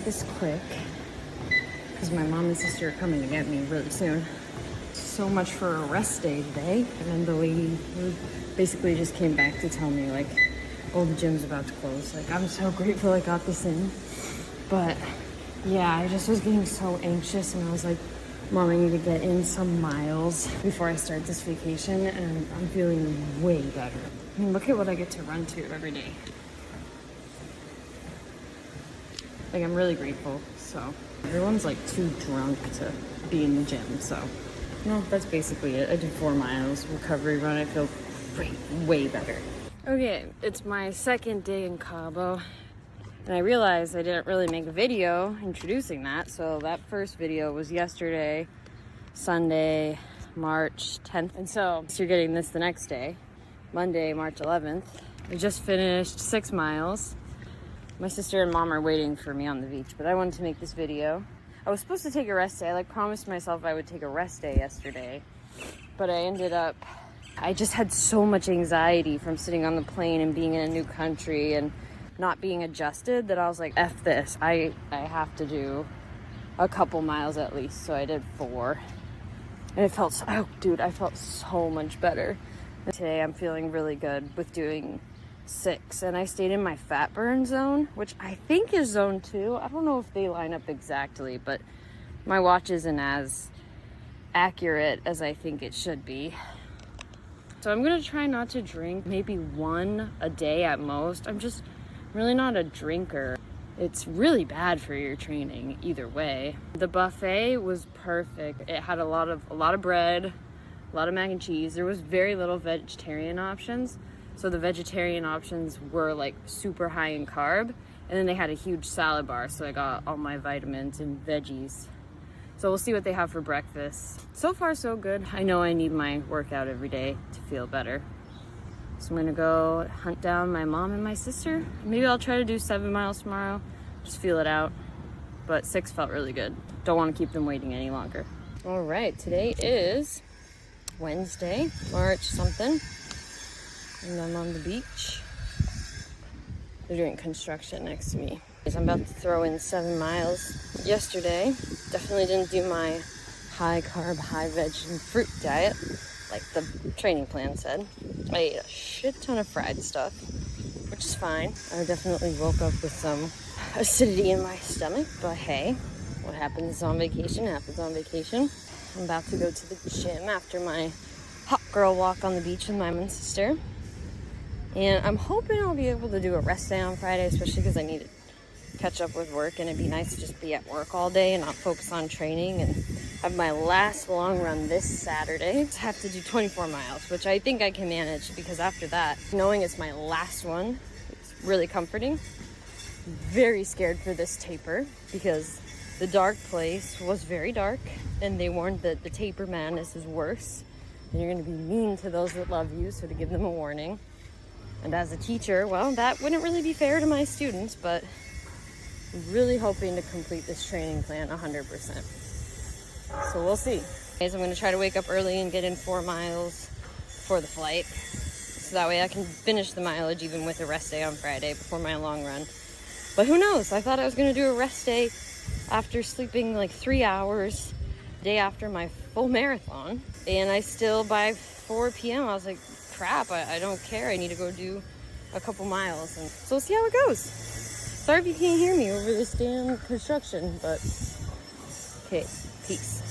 this quick because my mom and sister are coming to get me really soon. So much for a rest day today. And then the lady basically just came back to tell me like, oh, the gym's about to close. Like, I'm so grateful I got this in. But yeah, I just was getting so anxious and I was like, Mom, I need to get in some miles before I start this vacation, and I'm feeling way better. I mean, look at what I get to run to every day. Like, I'm really grateful. So everyone's like too drunk to be in the gym. So no, that's basically it. I did 4 miles recovery run. I feel way better. Okay, it's my second day in Cabo. And I realized I didn't really make a video introducing that. So that first video was yesterday, Sunday, March 10th. And so you're getting this the next day, Monday, March 11th. I just finished 6 miles. My sister and mom are waiting for me on the beach, but I wanted to make this video. I was supposed to take a rest day. I promised myself I would take a rest day yesterday, but I just had so much anxiety from sitting on the plane and being in a new country and not being adjusted that I was like, F this. I have to do a couple miles at least. So I did 4. And it felt I felt so much better. And today I'm feeling really good with doing 6. And I stayed in my fat burn zone, which I think is zone 2. I don't know if they line up exactly, but my watch isn't as accurate as I think it should be. So I'm gonna try not to drink, maybe 1 a day at most. I'm just really not a drinker. It's really bad for your training either way. The buffet was perfect. It had a lot of bread, a lot of mac and cheese. There was very little vegetarian options. So the vegetarian options were like super high in carb. And then they had a huge salad bar. So I got all my vitamins and veggies. So we'll see what they have for breakfast. So far, so good. I know I need my workout every day to feel better. So I'm gonna go hunt down my mom and my sister. Maybe I'll try to do 7 miles tomorrow, just feel it out. But 6 felt really good. Don't wanna keep them waiting any longer. All right, today is Wednesday, March something. And I'm on the beach. They're doing construction next to me. I'm about to throw in 7 miles. Yesterday, definitely didn't do my high carb, high veg and fruit diet like the training plan said. I ate a shit ton of fried stuff, which is fine. I definitely woke up with some acidity in my stomach, but hey, what happens on vacation happens on vacation. I'm about to go to the gym after my hot girl walk on the beach with my mom and sister. And I'm hoping I'll be able to do a rest day on Friday, especially because I need to catch up with work, and it'd be nice to just be at work all day and not focus on training. And have my last long run this Saturday. I have to do 24 miles, which I think I can manage, because after that, knowing it's my last one, it's really comforting. Very scared for this taper because the dark place was very dark, and they warned that the taper madness is worse and you're going to be mean to those that love you, so to give them a warning. And as a teacher, well, that wouldn't really be fair to my students, but I'm really hoping to complete this training plan 100%. So we'll see. Anyways, I'm going to try to wake up early and get in 4 miles for the flight. So that way I can finish the mileage even with a rest day on Friday before my long run. But who knows? I thought I was going to do a rest day after sleeping like 3 hours the day after my full marathon. And I still, by 4 p.m., I was like, crap, I don't care. I need to go do a couple miles. And so we'll see how it goes. Sorry if you can't hear me over this damn construction, but okay, peace.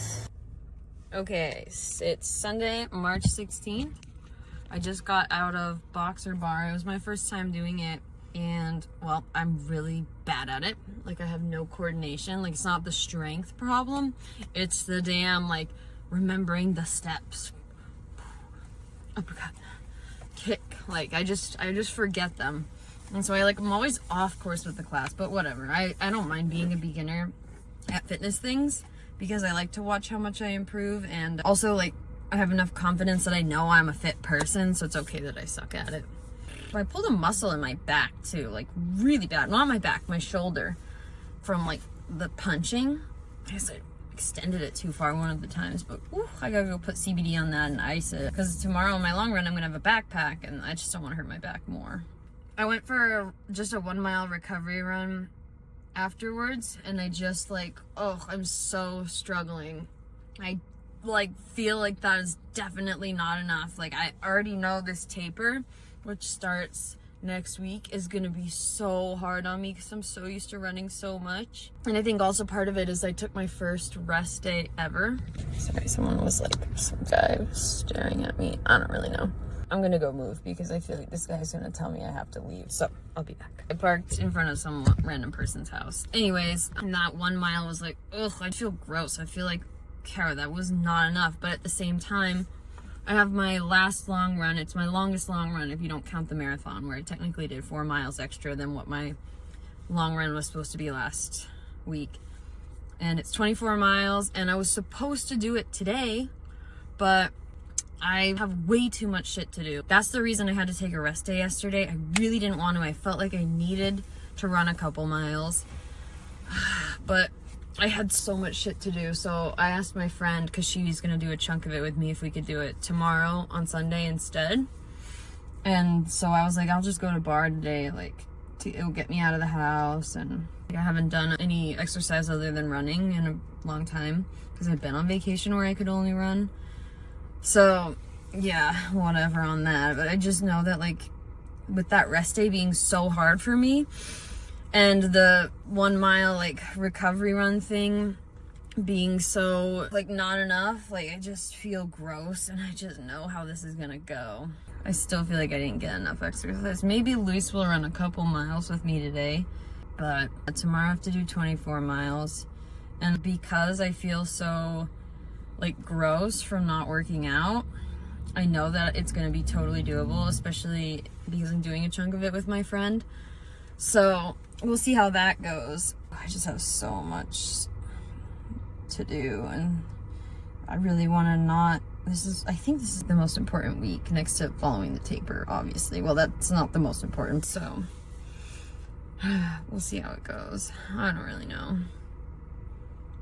Okay, it's Sunday, March 16th. I just got out of boxer bar. It was my first time doing it, and well, I'm really bad at it. Like, I have no coordination. Like, it's not the strength problem, it's the damn, like, remembering the steps. Uppercut, kick. Like, I just forget them. And so I'm always off course with the class, but whatever. I don't mind being a beginner at fitness things, because I like to watch how much I improve, and also, like, I have enough confidence that I know I'm a fit person, so it's okay that I suck at it. But I pulled a muscle in my back too, like really bad. Not my back, my shoulder, from like the punching. I guess I extended it too far one of the times, but I gotta go put CBD on that and ice it, because tomorrow on my long run I'm gonna have a backpack, and I just don't want to hurt my back more. I went for just a 1 mile recovery run afterwards, and I just like, oh, I'm so struggling. I like feel like that is definitely not enough. Like, I already know this taper, which starts next week, is gonna be so hard on me because I'm so used to running so much. And I think also part of it is I took my first rest day ever. Sorry, someone was like, some guy was staring at me. I don't really know. I'm gonna go move because I feel like this guy's gonna tell me I have to leave, so I'll be back. I parked in front of some random person's house. Anyways, and that 1 mile was like, ugh, I feel gross. I feel like, Kara, that was not enough. But at the same time, I have my last long run. It's my longest long run if you don't count the marathon, where I technically did 4 miles extra than what my long run was supposed to be last week. And it's 24 miles, and I was supposed to do it today, but I have way too much shit to do. That's the reason I had to take a rest day yesterday. I really didn't want to. I felt like I needed to run a couple miles, but I had so much shit to do. So I asked my friend, because she's gonna do a chunk of it with me, if we could do it tomorrow on Sunday instead. And so I was like, I'll just go to bar today, like, it'll get me out of the house. And I haven't done any exercise other than running in a long time because I've been on vacation where I could only run. So yeah, whatever on that. But I just know that, like, with that rest day being so hard for me, and the 1 mile like recovery run thing being so like not enough, like, I just feel gross, and I just know how this is gonna go. I still feel like I didn't get enough exercise. Maybe Luis will run a couple miles with me today, but tomorrow I have to do 24 miles. And because I feel so like gross from not working out, I know that it's gonna be totally doable, especially because I'm doing a chunk of it with my friend. So we'll see how that goes. I just have so much to do, and I really want to not, I think this is the most important week next to following the taper, obviously. Well, that's not the most important, so we'll see how it goes. I don't really know.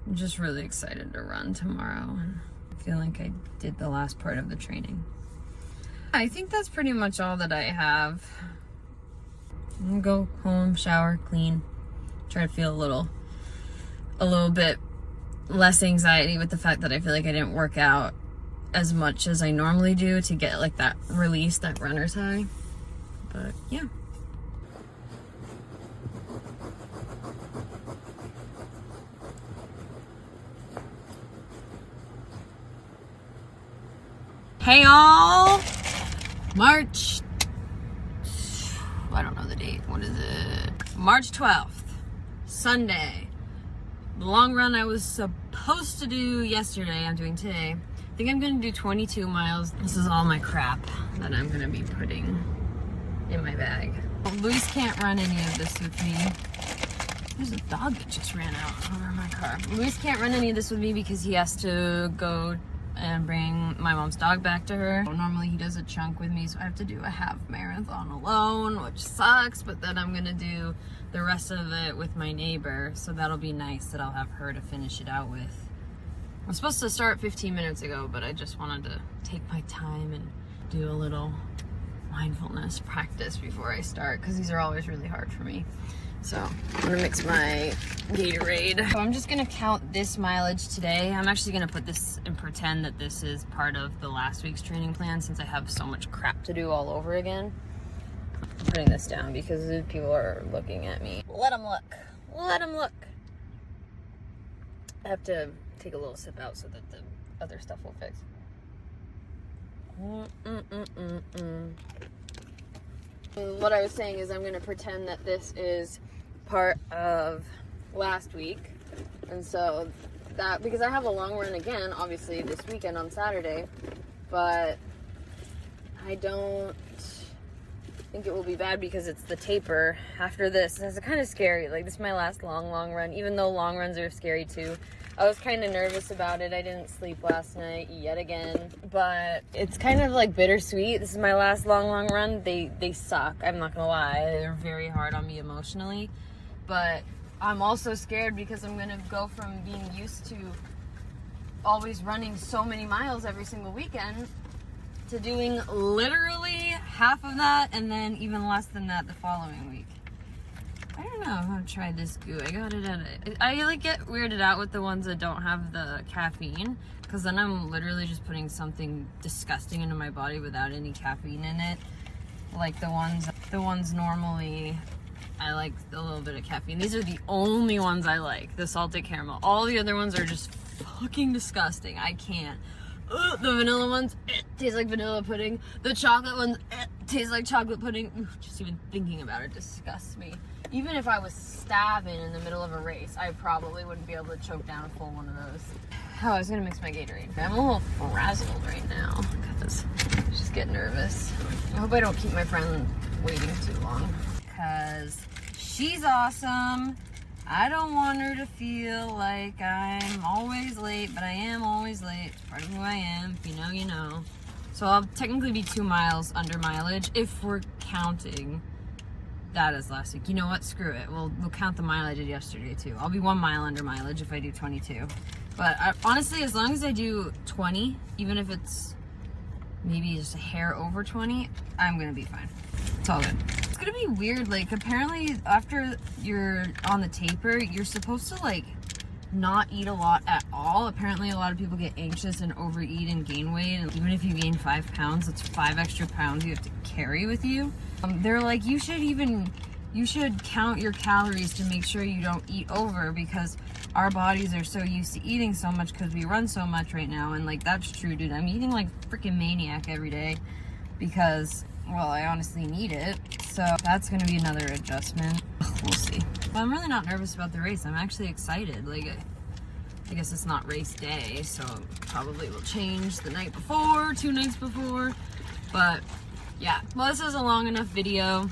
I'm just really excited to run tomorrow, and I feel like I did the last part of the training. I think that's pretty much all that I have. I'm gonna go home, shower, clean, try to feel a little bit less anxiety with the fact that I feel like I didn't work out as much as I normally do to get like that release, that runner's high. But yeah. Hey y'all! March, I don't know the date. What is it? March 12th, Sunday. The long run I was supposed to do yesterday, I'm doing today. I think I'm gonna do 22 miles. This is all my crap that I'm gonna be putting in my bag. Luis can't run any of this with me. There's a dog that just ran out over my car. Luis can't run any of this with me because he has to go and bring my mom's dog back to her. Normally he does a chunk with me, so I have to do a half marathon alone, which sucks, but then I'm gonna do the rest of it with my neighbor, so that'll be nice that I'll have her to finish it out with. I'm supposed to start 15 minutes ago, but I just wanted to take my time and do a little mindfulness practice before I start, because these are always really hard for me. So I'm gonna mix my Gatorade. So I'm just gonna count this mileage today. I'm actually gonna put this and pretend that this is part of the last week's training plan, since I have so much crap to do all over again. I'm putting this down because people are looking at me. Let them look. Let them look. I have to take a little sip out so that the other stuff will fix. What I was saying is I'm gonna pretend that this is part of last week, and so that, because I have a long run again obviously this weekend on Saturday, but I don't think it will be bad because it's the taper after this. It's kind of scary. Like, this is my last long run, even though long runs are scary too. I was kind of nervous about it. I didn't sleep last night yet again, but it's kind of like bittersweet. This is my last long run. They suck, I'm not gonna lie. They're very hard on me emotionally, but I'm also scared because I'm gonna go from being used to always running so many miles every single weekend to doing literally half of that and then even less than that the following week. I don't know how to try this goo. I got it at I like get weirded out with the ones that don't have the caffeine, because then I'm literally just putting something disgusting into my body without any caffeine in it. Like the ones normally I like a little bit of caffeine. These are the only ones I like, the salted caramel. All the other ones are just fucking disgusting. I can't. Ugh, the vanilla ones, taste like vanilla pudding. The chocolate ones, taste like chocolate pudding. Ooh, just even thinking about it disgusts me. Even if I was starving in the middle of a race, I probably wouldn't be able to choke down a full one of those. Oh, I was gonna mix my Gatorade. I'm a little frazzled right now because I just get nervous. I hope I don't keep my friend waiting too long, because she's awesome. I don't want her to feel like I'm always late, but I am always late. It's part of who I am. If you know, you know. So I'll technically be 2 miles under mileage if we're counting that as last week. You know what? Screw it. We'll count the mile I did yesterday too. I'll be 1 mile under mileage if I do 22. But honestly, as long as I do 20, even if it's maybe just a hair over 20, I'm gonna be fine. It's all good. It's gonna be weird, like apparently after you're on the taper, you're supposed to like not eat a lot at all. Apparently a lot of people get anxious and overeat and gain weight, and even if you gain 5 pounds, that's 5 extra pounds you have to carry with you. They're like, you should count your calories to make sure you don't eat over, because our bodies are so used to eating so much because we run so much right now. And like, that's true, dude. I'm eating like freaking maniac every day because, well, I honestly need it. So that's gonna be another adjustment. We'll see. But I'm really not nervous about the race. I'm actually excited. Like, I guess it's not race day, so it probably will change the night before, 2 nights before. But yeah, well, this is a long enough video.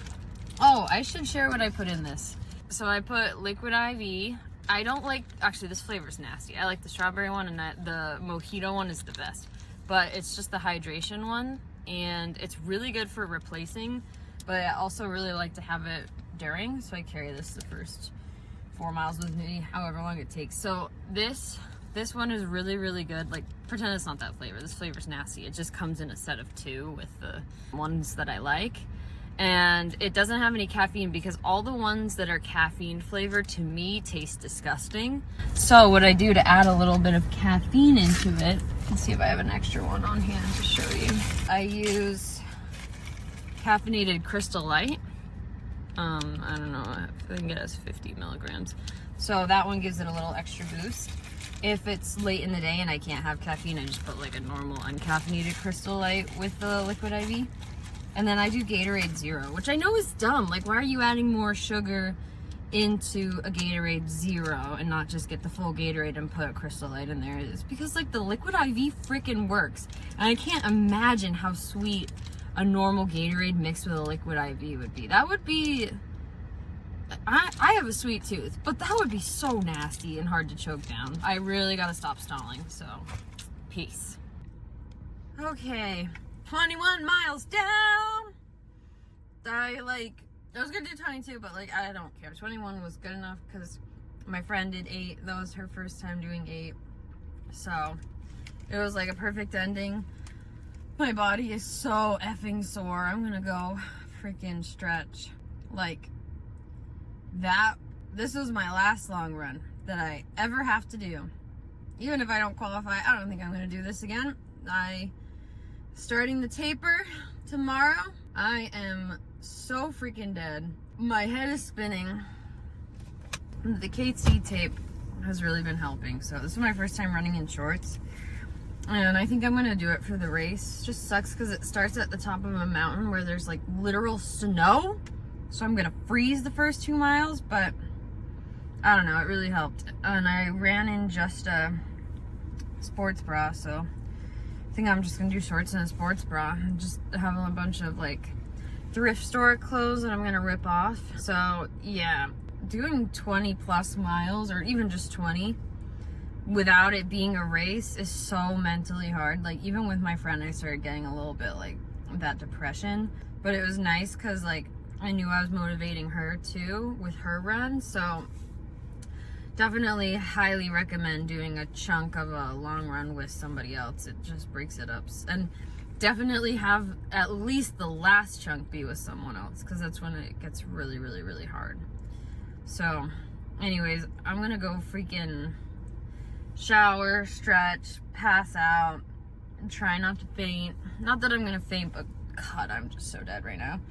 Oh, I should share what I put in this. So I put liquid IV. I don't like, actually this flavor's nasty. I like the strawberry one, and the mojito one is the best. But it's just the hydration one, and it's really good for replacing, but I also really like to have it during, so I carry this the first 4 miles with me, however long it takes. So this one is really, really good. Like, pretend it's not that flavor. This flavor's nasty. It just comes in a set of 2 with the ones that I like. And it doesn't have any caffeine, because all the ones that are caffeine flavored to me taste disgusting. So what I do to add a little bit of caffeine into it, let's see if I have an extra one on hand to show you. I use caffeinated Crystal Light. I don't know, I think it has 50 milligrams. So that one gives it a little extra boost. If it's late in the day and I can't have caffeine, I just put like a normal uncaffeinated Crystal Light with the liquid IV. And then I do Gatorade Zero, which I know is dumb. Like, why are you adding more sugar into a Gatorade Zero and not just get the full Gatorade and put a Crystal Light in there? It's because, like, the liquid IV freaking works. And I can't imagine how sweet a normal Gatorade mixed with a liquid IV would be. That would be... I have a sweet tooth, but that would be so nasty and hard to choke down. I really gotta stop stalling, so peace. Okay. 21 miles down. I was gonna do 22, but like, I don't care. 21 was good enough because my friend did 8. That was her first time doing 8. So it was like a perfect ending. My body is so effing sore. I'm gonna go freaking stretch. Like that. This was my last long run that I ever have to do. Even if I don't qualify, I don't think I'm gonna do this again. Starting the taper tomorrow. I am so freaking dead. My head is spinning. The KT tape has really been helping. So this is my first time running in shorts, and I think I'm gonna do it for the race. It just sucks because it starts at the top of a mountain where there's like literal snow, so I'm gonna freeze the first 2 miles, but I don't know, it really helped. And I ran in just a sports bra, so I think I'm just gonna do shorts and a sports bra and just have a bunch of like thrift store clothes that I'm gonna rip off. So yeah, doing 20 plus miles, or even just 20 without it being a race, is so mentally hard. Like, even with my friend, I started getting a little bit like that depression, but it was nice because like I knew I was motivating her too with her run. So definitely highly recommend doing a chunk of a long run with somebody else. It just breaks it up. And definitely have at least the last chunk be with someone else, because that's when it gets really, really, really hard. So, anyways, I'm gonna go freaking shower, stretch, pass out, and try not to faint. Not that I'm gonna faint, but God, I'm just so dead right now.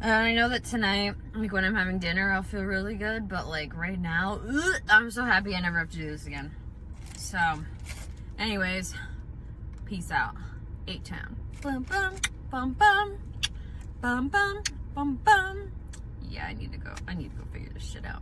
And I know that tonight, like when I'm having dinner, I'll feel really good, but like right now, I'm so happy I never have to do this again. So, anyways, peace out. 8-Town. Bum bum bum bum bum bum bum bum. Yeah, I need to go figure this shit out.